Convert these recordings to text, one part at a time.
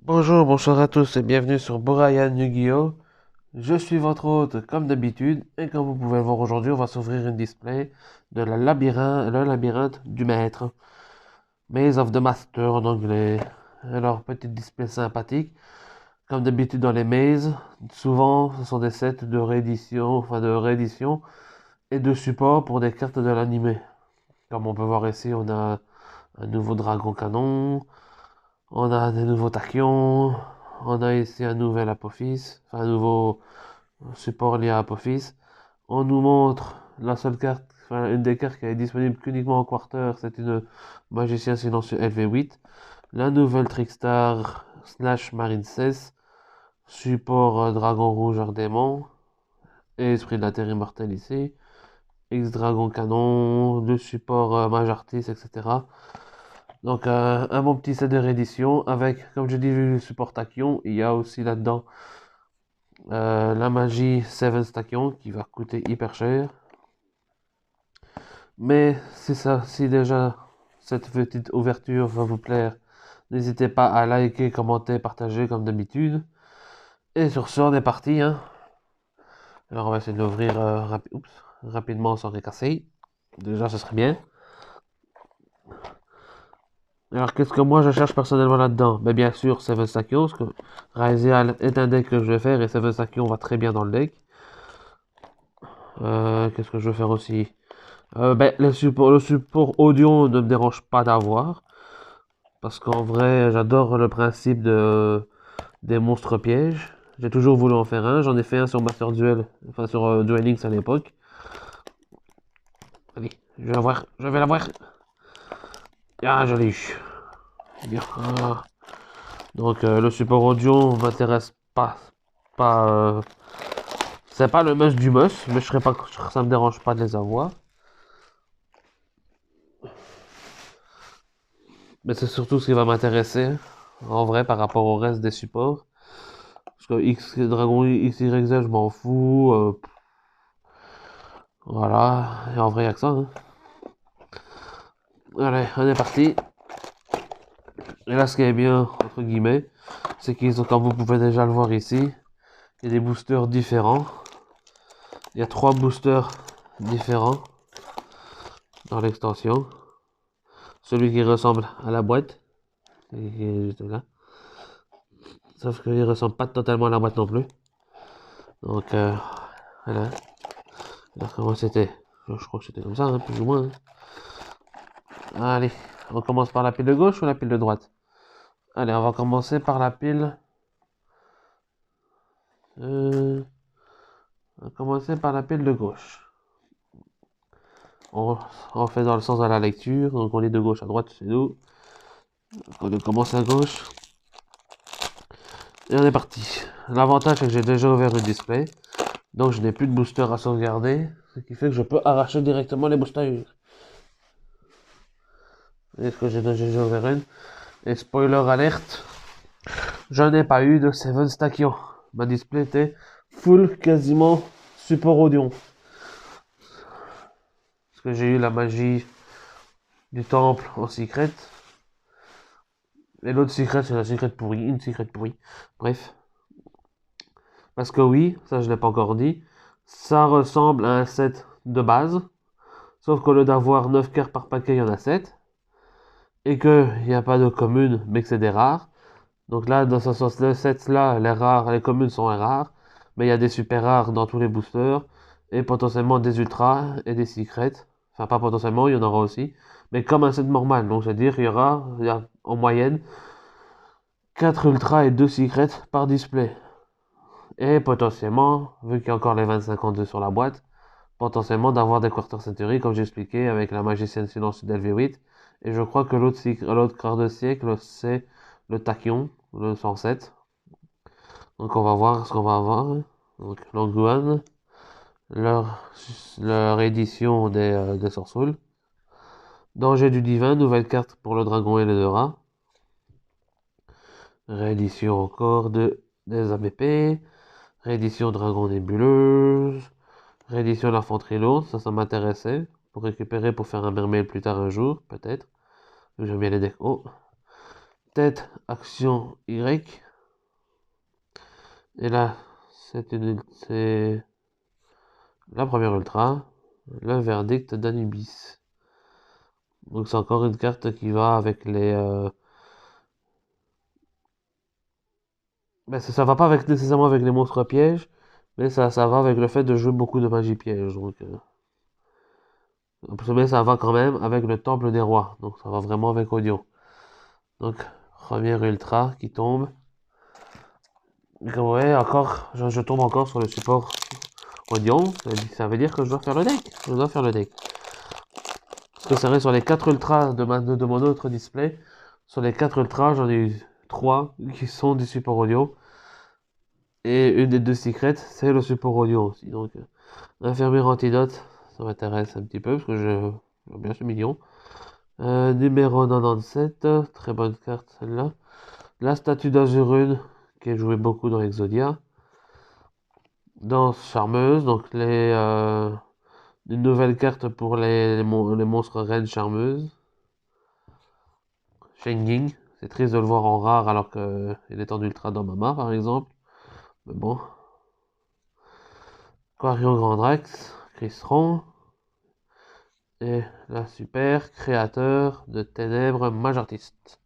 Bonjour, bonsoir à tous et bienvenue sur Borayan Yu-Gi-Oh! Je suis votre hôte comme d'habitude et comme vous pouvez le voir aujourd'hui, on va s'ouvrir une display de le labyrinthe du maître. Maze of the Master en anglais. Alors, petite display sympathique. Comme d'habitude dans les mazes, souvent ce sont des sets de réédition et de support pour des cartes de l'animé. Comme on peut voir ici, on a un nouveau dragon canon, on a des nouveaux tachyons. On a ici un nouvel Apophis, enfin un nouveau support lié à Apophis. On nous montre la seule carte, enfin une des cartes qui est disponible qu'uniquement en quarter, c'est une Magicien Silencieux LV8. La nouvelle Trickstar slash Marine 16, support Dragon Rouge Ardémon, et Esprit de la Terre Immortelle ici. X-Dragon Canon, le support Mage Artis, etc. Donc un bon petit set de réédition avec, comme je dis, le support Tachyon. Il y a aussi là-dedans la magie Seven Tachyon qui va coûter hyper cher. Mais si ça, si déjà cette petite ouverture va vous plaire, n'hésitez pas à liker, commenter, partager comme d'habitude. Et sur ce, on est parti, hein. Alors on va essayer de l'ouvrir rapidement sans les casser. Déjà, ce serait bien. Alors, qu'est-ce que moi je cherche personnellement là-dedans? Ben, bien sûr, Seven Tachyon, parce que Razial est un deck que je vais faire et Seven Tachyon va très bien dans le deck. Qu'est-ce que je veux faire aussi? Ben, le support audio ne me dérange pas d'avoir. Parce qu'en vrai, j'adore le principe des monstres pièges. J'ai toujours voulu en faire un. J'en ai fait un sur Master Duel, enfin sur Duel Links à l'époque. Allez, je vais l'avoir, je vais l'avoir. Ah, je l'ai eu. Bien. Ah. Donc, le support audio m'intéresse pas. C'est pas le must du must, mais ça me dérange pas de les avoir. Mais c'est surtout ce qui va m'intéresser, en vrai, par rapport au reste des supports. Parce que Dragon XYZ, je m'en fous. Voilà, et en vrai, il y a que ça, hein. Allez, on est parti. Et là, ce qui est bien, entre guillemets, c'est qu'ils ont, comme vous pouvez déjà le voir ici, il y a des boosters différents. Il y a 3 boosters différents dans l'extension. Celui qui ressemble à la boîte, qui est juste là. Sauf qu'il ressemble pas totalement à la boîte non plus. Donc, voilà. Alors, comment c'était? Je crois que c'était comme ça, hein, plus ou moins, hein. Allez, on commence par la pile de gauche ou la pile de droite? Allez, on va commencer par la pile. On va commencer par la pile de gauche. On, on fait dans le sens de la lecture, donc on lit de gauche à droite, c'est nous. On commence à gauche. Et on est parti. L'avantage c'est que j'ai déjà ouvert le display. Donc je n'ai plus de booster à sauvegarder. Ce qui fait que je peux arracher directement les boosters. Est-ce que j'ai déjà ouvert une? Et spoiler alerte, je n'ai pas eu de Seven Stakio. Ma display était full quasiment support audio. Parce que j'ai eu la magie du temple en secret. Et l'autre secret, c'est la secret pourrie. Une secret pourrie. Bref. Parce que oui, ça je l'ai pas encore dit. Ça ressemble à un set de base. Sauf qu'au lieu d'avoir 9 cartes par paquet, il y en a 7. Et qu'il n'y a pas de communes, mais que c'est des rares. Donc là, dans ce sens, le set là, les communes sont rares. Mais il y a des super rares dans tous les boosters. Et potentiellement des ultras et des secrets. Enfin, pas potentiellement, il y en aura aussi. Mais comme un set normal. Donc, c'est-à-dire qu'il y a en moyenne 4 ultras et 2 secrets par display. Et potentiellement, vu qu'il y a encore les 2052 sur la boîte, potentiellement d'avoir des quarter century, comme j'ai expliqué, avec la magicienne silencieuse d'LV8. Et je crois que l'autre quart de siècle, c'est le tachyon, le 107. Donc on va voir ce qu'on va avoir. Donc Longuan, leur, leur édition des Sorceuls. Danger du divin, nouvelle carte pour le dragon et les deux rats. Réédition encore des ABP. Réédition dragon nébuleuse. Réédition l'infanterie lourde, ça m'intéressait. Pour récupérer pour faire un mermaid plus tard un jour, peut-être. J'aime bien les decks. Oh. tête, action Y. Et là, c'est la première ultra, le verdict d'Anubis. Donc c'est encore une carte qui va avec les... Ben, ça va pas avec, nécessairement avec les monstres pièges, mais ça va avec le fait de jouer beaucoup de magie piège. Donc, mais ça va quand même avec le temple des rois. Donc ça va vraiment avec Odio. Donc, première ultra qui tombe. Ouais, encore, je tombe encore sur le support Odio. Ça veut dire que je dois faire le deck. Je dois faire le deck. Parce que c'est vrai, sur les 4 ultras de mon autre display, sur les 4 ultras, j'en ai eu 3 qui sont du support audio. Et une des 2 secrets, c'est le support audio aussi. Donc, infirmière antidote, ça m'intéresse un petit peu, parce que j'aime bien ce million. Numéro 97, très bonne carte celle-là. La statue d'Azurune, qui est jouée beaucoup dans Exodia. Danse charmeuse, donc une nouvelle carte pour les monstres reines charmeuses. Shenging, c'est triste de le voir en rare alors qu'il est en ultra dans Mama par exemple. Mais bon. Quarion Grandrax, Cristron. Et la super créateur de ténèbres mage artiste.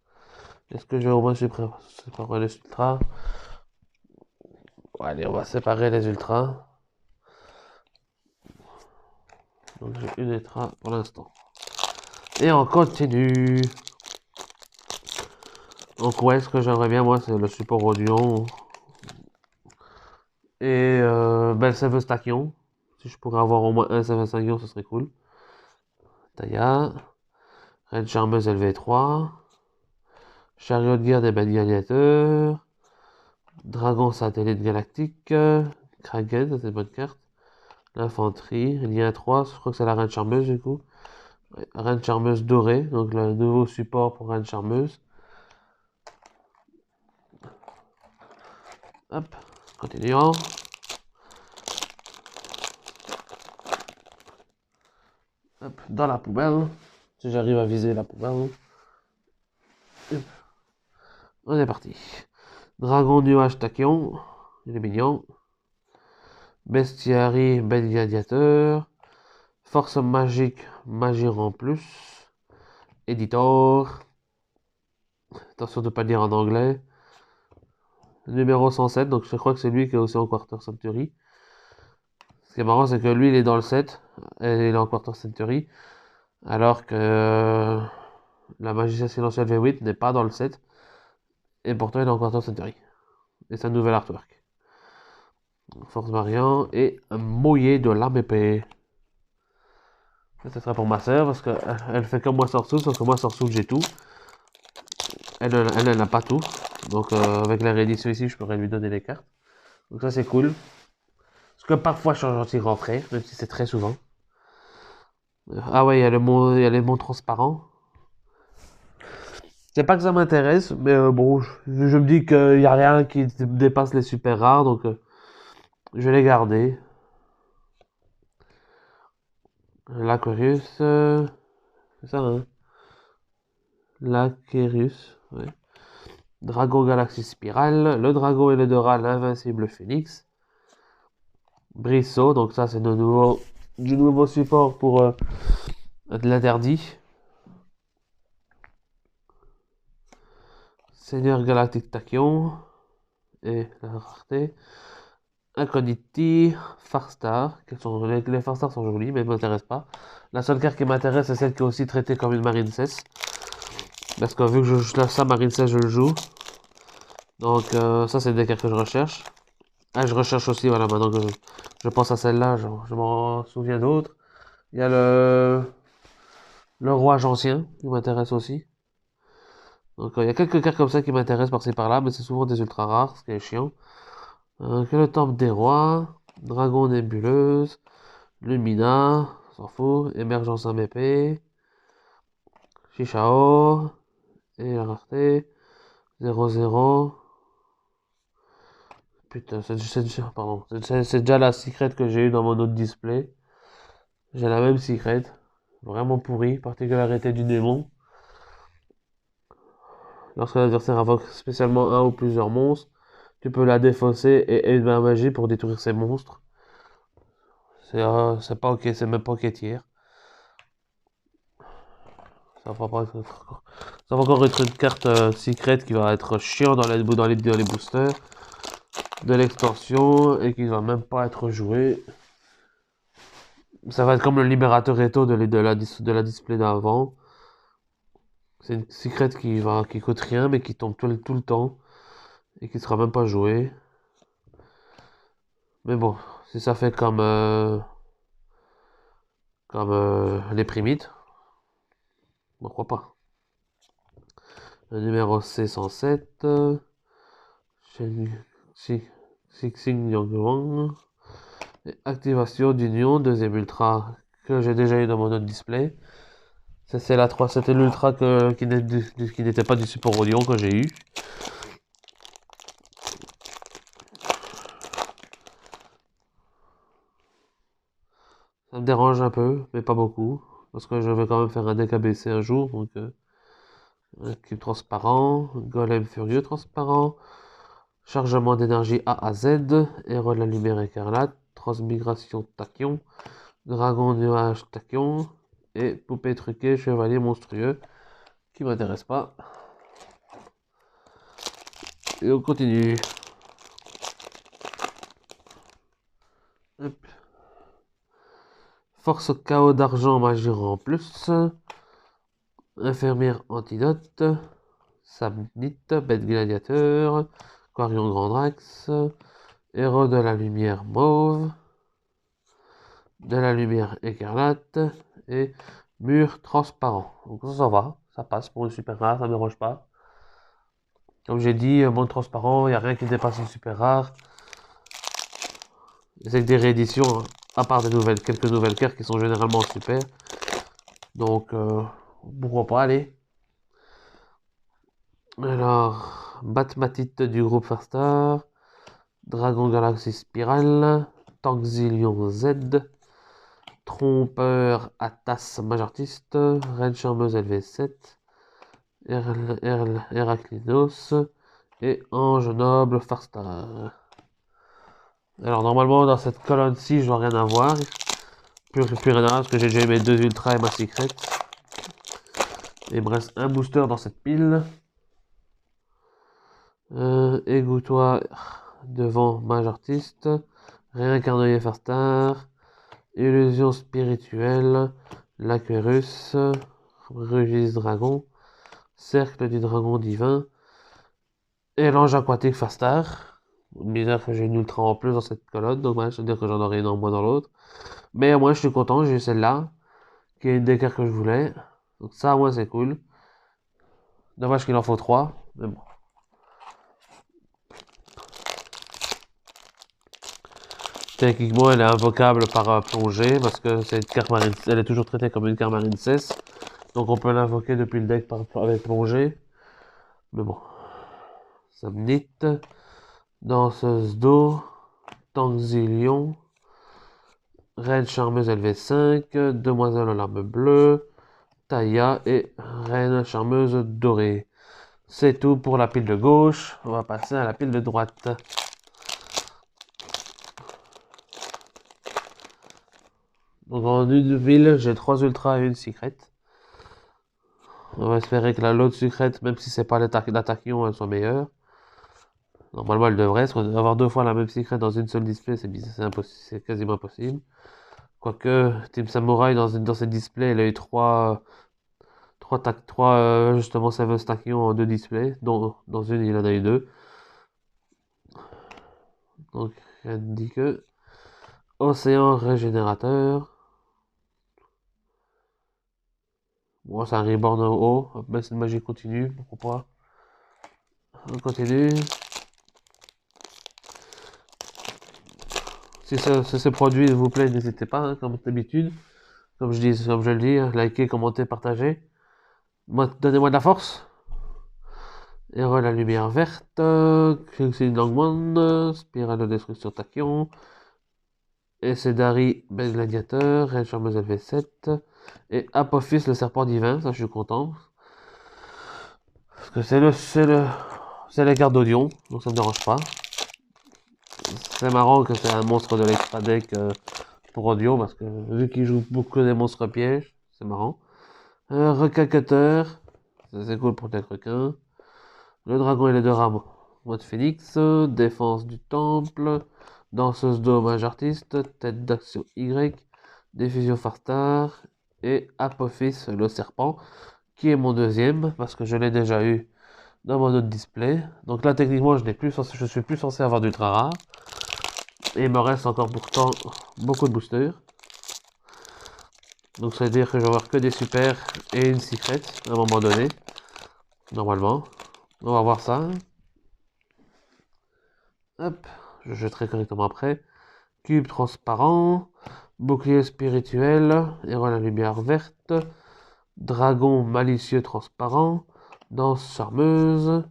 Est-ce que je vais au moins séparer les ultras? Ouais, allez, on va séparer les ultras. Donc j'ai une ultra pour l'instant. Et on continue. Donc ouais, ce que j'aimerais bien moi c'est le support audio. Et Belseveus Tachyon. Si je pourrais avoir au moins un Belseveus Tachyon, ce serait cool. Taya. Reine Charmeuse LV3. Chariot de guerre des bêtes gladiateurs. Dragon satellite galactique. Kraken, c'est une bonne carte. L'infanterie. Lien 3, je crois que c'est la Reine Charmeuse du coup. Ouais, Reine Charmeuse dorée, donc le nouveau support pour Reine Charmeuse. Hop, continuons. Hop, dans la poubelle. Si j'arrive à viser la poubelle. Hop. On est parti. Dragon nuage tachyon. Il est mignon. Bestiary, bête gladiateur. Force magique, magie en plus. Éditor. Attention de ne pas le dire en anglais. Numéro 107, donc je crois que c'est lui qui est aussi en Quarter Century. Ce qui est marrant, c'est que lui, il est dans le 7. Et il est en Quarter Century. Alors que la magicienne silencieuse V8 n'est pas dans le 7. Et pourtant, il est en Quarter Century. Et sa nouvelle artwork. Force variant et un mouillé de lame épée. Ça sera pour ma soeur parce qu'elle fait comme moi Sorsoul, sauf que moi Sorsoul j'ai tout. Elle n'a pas tout. Donc avec la réédition ici, je pourrais lui donner les cartes. Donc ça c'est cool. Parce que parfois je change anti rentrée, même si c'est très souvent. Ah ouais, il y a les mots transparents. C'est pas que ça m'intéresse, mais bon, je me dis qu'il n'y a rien qui dépasse les super rares, donc je vais les garder. L'Aquarius, c'est ça, hein? L'Aquarius, ouais. Drago Galaxy Spirale, le Drago et le Dora, l'invincible Phoenix. Brisseau, donc ça c'est du nouveau support pour l'interdit. Seigneur Galactique Tachyon et la rareté. Incogniti, Farstar. Les Farstar sont jolis, mais ils ne m'intéressent pas. La seule carte qui m'intéresse, c'est celle qui est aussi traitée comme une Marine 16. Parce que vu que je lâche ça, Marine 16, je le joue. Donc ça, c'est des cartes que je recherche. Ah, je recherche aussi, voilà, maintenant que je pense à celle-là, je m'en souviens d'autres. Il y a le roi ancien qui m'intéresse aussi. Donc il y a quelques cartes comme ça qui m'intéressent par-ci par-là, mais c'est souvent des ultra rares, ce qui est chiant. Que le temple des rois, dragon nébuleuse, Lumina, s'en fout, émergence MP, Chichao, et la rareté, 0-0. Putain, c'est déjà la secret que j'ai eu dans mon autre display. J'ai la même secret. Vraiment pourri. Particularité du démon. Lorsque l'adversaire invoque spécialement un ou plusieurs monstres, tu peux la défausser et une main magie pour détruire ces monstres. C'est pas ok, c'est même pas ok tiers. Ça va pas être, ça va encore être une carte secret qui va être chiant dans les boosters de l'extension et qui va même pas être jouée. Ça va être comme le libérateur Eto de la display d'avant. C'est une secret qui coûte rien mais qui tombe tout le temps et qui sera même pas jouée. Mais bon, si ça fait comme les primites, pourquoi pas. Le numéro C107, Xing Yangwang, activation d'union, deuxième ultra que j'ai déjà eu dans mon autre display. C'est la 3, c'était l'ultra qui n'était pas du support Odeon que j'ai eu. Ça me dérange un peu, mais pas beaucoup. Parce que je vais quand même faire un deck ABC un jour. Donc, cube transparent, golem furieux transparent, chargement d'énergie A à Z, héros de la lumière écarlate, transmigration tachyon, dragon nuage tachyon, et poupée truquée chevalier monstrueux, qui m'intéresse pas. Et on continue. Hop. Force chaos d'argent magir en plus. Infirmière antidote. Samnite, bête gladiateur. Quarion Grandrax. Héros de la lumière mauve. De la lumière écarlate. Et mur transparent. Donc ça va. Ça passe pour une super rare, ça me dérange pas. Comme j'ai dit, monde transparent, il n'y a rien qui dépasse une super rare. C'est que des rééditions, hein, à part quelques nouvelles cartes qui sont généralement super. Donc, pourquoi pas aller. Alors, Batmatite du groupe Farstar, Dragon Galaxy Spiral, Tankzillion Z, Trompeur Atas Majartiste, Reine Charmeuse LV7, Héraclinos et Ange Noble Farstar. Alors, normalement, dans cette colonne-ci, je dois rien avoir. Plus rien à voir parce que j'ai déjà eu mes deux ultras et ma secret. Et il me reste un booster dans cette pile. Égouttoir devant Mage Artiste. Réincarné Farstar. Illusion spirituelle. L'Aquerus. Rugis Dragon. Cercle du Dragon Divin. Et l'Ange Aquatique Farstar. Bizarre que j'ai une ultra en plus dans cette colonne. Dommage, c'est-à-dire que j'en aurai une en moins dans l'autre. Mais moi je suis content, j'ai eu celle-là. Qui est une des cartes que je voulais. Donc ça, moi c'est cool. Dommage qu'il en faut 3. Mais bon. Techniquement, elle est invocable par plongée parce que c'est une carte marine. Elle est toujours traitée comme une carte marine cesse. Donc on peut l'invoquer depuis le deck avec plongée. Mais bon. Samnite. Danseuse d'eau. Tankzillion. Reine charmeuse LV5. Demoiselle aux larmes bleues. Taya et Reine charmeuse dorée. C'est tout pour la pile de gauche. On va passer à la pile de droite. Donc en une ville, j'ai 3 ultras et une secret. On va espérer que l'autre secrète, même si c'est pas l'attaquant, elle soit meilleure. Normalement, elle devrait. Avoir deux fois la même secret dans une seule display, c'est quasiment impossible. Quoique, Team Samurai, dans ses displays, elle a eu 3 justement Seven Tachyon en 2 displays. Dont dans une, il en a eu 2. Donc, elle dit que Océan Régénérateur. Bon, c'est un reborn au haut. Mais c'est une magie continue, pourquoi pas. On continue. Si ce produit vous plaît, n'hésitez pas, hein, comme d'habitude. Comme je le dis, hein, likez, commentez, partagez. Donnez-moi de la force. Héros la lumière verte. Xing Langman. Spirale de destruction tachyon. Et c'est Dari Ben Gladiateur. Reine Charmeuse LV7. Et Apophis le serpent divin. Ça, je suis content. Parce que c'est les cartes d'audio, donc ça me dérange pas. C'est marrant que c'est un monstre de l'extra deck pour audio, parce que vu qu'il joue beaucoup des monstres pièges, c'est marrant. Requin cutter, c'est cool pour les requins. Le dragon et les deux rames, mode phoenix. Défense du temple. Danseuse d'eau, mage artiste. Tête d'action Y. Diffusion Farstar. Et Apophis, le serpent, qui est mon deuxième, parce que je l'ai déjà eu dans mon autre display. Donc là, techniquement, je suis plus censé avoir d'ultra rare. Et il me reste encore pourtant beaucoup de boosters. Donc ça veut dire que je vais avoir que des super et une secret à un moment donné. Normalement. On va voir ça. Hop, je jetterai correctement après. Cube transparent. Bouclier spirituel. Héros à la lumière verte. Dragon malicieux transparent. Danse charmeuse.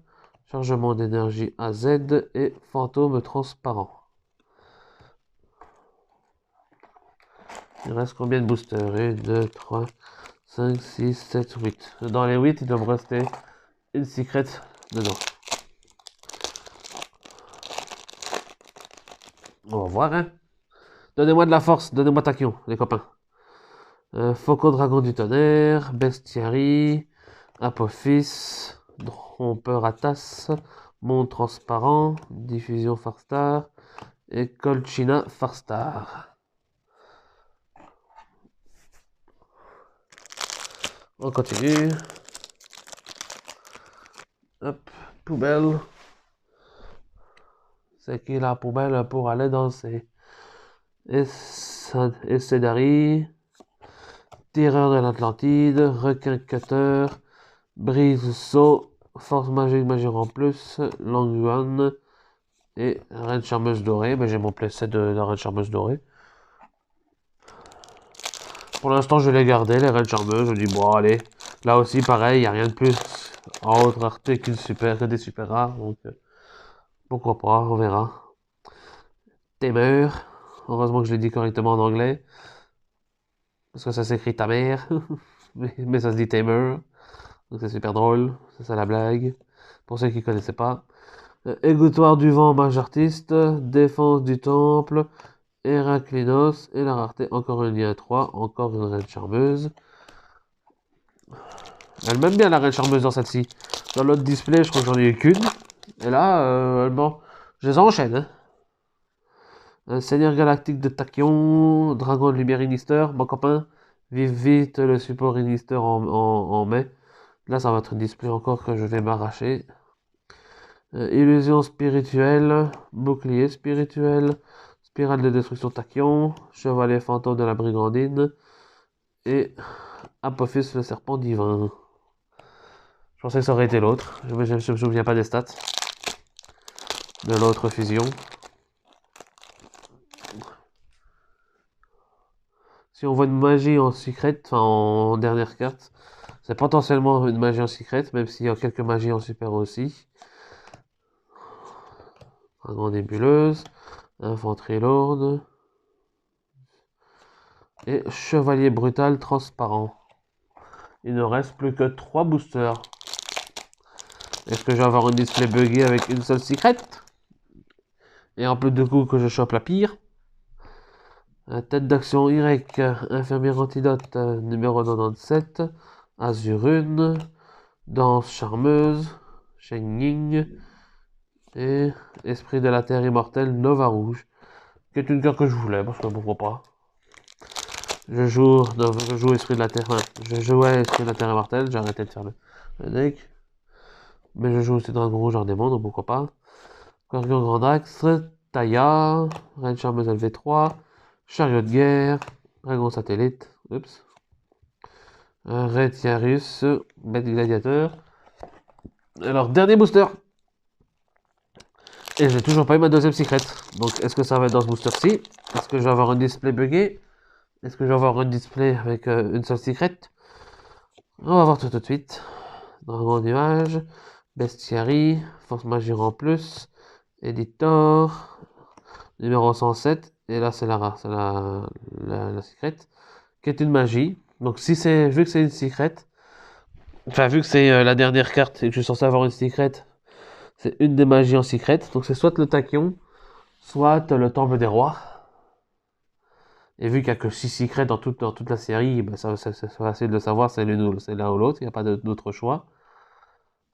Chargement d'énergie AZ. Et fantôme transparent. Il reste combien de boosters? 1, 2, 3, 5, 6, 7, 8. Dans les 8, il doit me rester une secret dedans. On va voir, hein. Donnez-moi de la force, donnez-moi Tachyon, les copains. Faucon dragon du tonnerre, bestiarie, Apophis, trompeur à tasse, monde transparent, diffusion Farstar et Colchina Farstar. On continue. Hop, poubelle. C'est qui la poubelle pour aller danser? Essedari, Terreur de l'Atlantide, Requin Cutter, Brise Saut, Force Magique Magir en plus, Longuan et Reine Charmeuse Dorée. Mais j'ai mon playset de la Reine Charmeuse Dorée. Pour l'instant, je l'ai gardé, les Reines Charmeuses. Je dis, bon, allez. Là aussi, pareil, il n'y a rien de plus en haute rareté que des super rares. Donc, pourquoi pas, on verra. Tamer. Heureusement que je l'ai dit correctement en anglais. Parce que ça s'écrit ta mère. mais ça se dit Tamer. Donc c'est super drôle. C'est ça la blague. Pour ceux qui ne connaissaient pas. Égouttoir du vent, mage artiste. Défense du temple. Héraclinos. Et la rareté, encore un lien 3. Encore une reine charmeuse. Elle m'aime bien la reine charmeuse dans celle-ci. Dans l'autre display, je crois que j'en ai eu qu'une. Et là, bon, je les enchaîne. Hein. Seigneur galactique de Tachyon. Dragon de lumière Inister. Mon copain. Vive vite le support Inister en mai. Là, ça va être un display encore que je vais m'arracher. Illusion spirituelle, bouclier spirituel, spirale de destruction tachyon, chevalier fantôme de la brigandine et Apophis le serpent divin. Je pensais que ça aurait été l'autre, je me souviens pas des stats de l'autre fusion. Si on voit une magie en secret, enfin en dernière carte, c'est potentiellement une magie en secret, même s'il y a quelques magies en super aussi. Dragon nébuleuse, infanterie lourde et chevalier brutal transparent. Il ne reste plus que 3 boosters. Est-ce que je vais avoir un display buggé avec une seule secret? Et en plus de coup que je chope la pire. Tête d'action Y, infirmière antidote numéro 97, Azurune, danse charmeuse, Shen et esprit de la terre immortelle Nova Rouge, qui est une carte que je voulais parce que pourquoi pas. Je joue esprit de la terre, enfin, je jouais esprit de la terre immortelle, j'ai arrêté de faire le deck. Mais je joue aussi Dragon Rouge en démon, donc pourquoi pas. Scorpion Grand Axe, Taya, Reine Charmeuse LV3, Chariot de guerre, Dragon Satellite, oups. Retiarus, Bête Gladiateur. Alors, dernier booster. Et j'ai toujours pas eu ma deuxième secret. Donc, est-ce que ça va être dans ce booster-ci? Est-ce que je vais avoir un display buggé? Est-ce que je vais avoir un display avec une seule secret? On va voir tout de suite. Dragon Nuage, Bestiary, Force Magie en plus, Editor, numéro 107, et là c'est la secret, qui est une magie. Donc si c'est, vu que c'est une secret, Enfin, vu que c'est la dernière carte et que je suis censé avoir une secret, c'est une des magies en secret. Donc c'est soit le tachyon, soit le temple des rois. Et vu qu'il n'y a que 6 secrets dans toute la série, bah c'est facile de savoir, c'est l'un ou l'autre, il n'y a pas d'autre choix.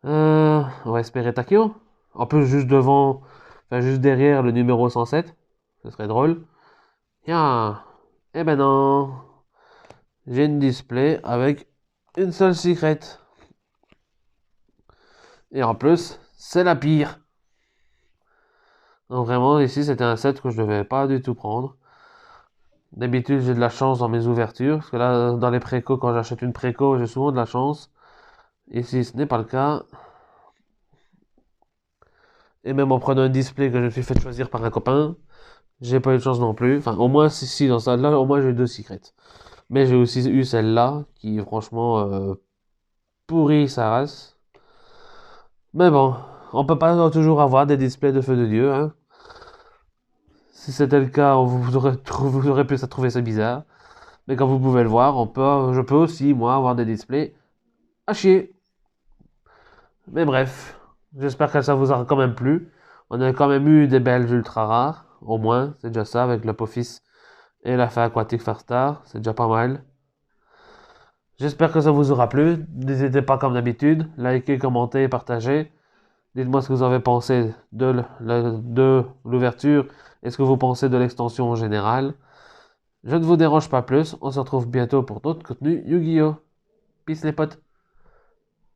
On va espérer tachyon. En plus, juste devant, enfin juste derrière le numéro 107. Ce serait drôle. Tiens, eh ben non. J'ai une display avec une seule secret. Et en plus, c'est la pire. Donc vraiment, ici, c'était un set que je ne devais pas du tout prendre. D'habitude, j'ai de la chance dans mes ouvertures. Parce que là, dans les précos, quand j'achète une préco, j'ai souvent de la chance. Ici, ce n'est pas le cas. Et même en prenant un display que je me suis fait choisir par un copain, j'ai pas eu de chance non plus. Enfin, au moins, si dans celle-là, au moins j'ai eu 2 secrets. Mais j'ai aussi eu celle-là, qui franchement pourrit sa race. Mais bon, on peut pas toujours avoir des displays de feu de Dieu, hein. Si c'était le cas, vous aurez pu trouver ça bizarre. Mais comme vous pouvez le voir, je peux aussi, moi, avoir des displays à chier. Mais bref, j'espère que ça vous aura quand même plu. On a quand même eu des belges ultra rares, au moins, c'est déjà ça, avec l'Apophis et la Fée Aquatique Farstar, c'est déjà pas mal. J'espère que ça vous aura plu. N'hésitez pas, comme d'habitude, likez, commentez, partagez. Dites-moi ce que vous avez pensé de l'ouverture et ce que vous pensez de l'extension en général. Je ne vous dérange pas plus, on se retrouve bientôt pour d'autres contenus Yu-Gi-Oh! Peace les potes!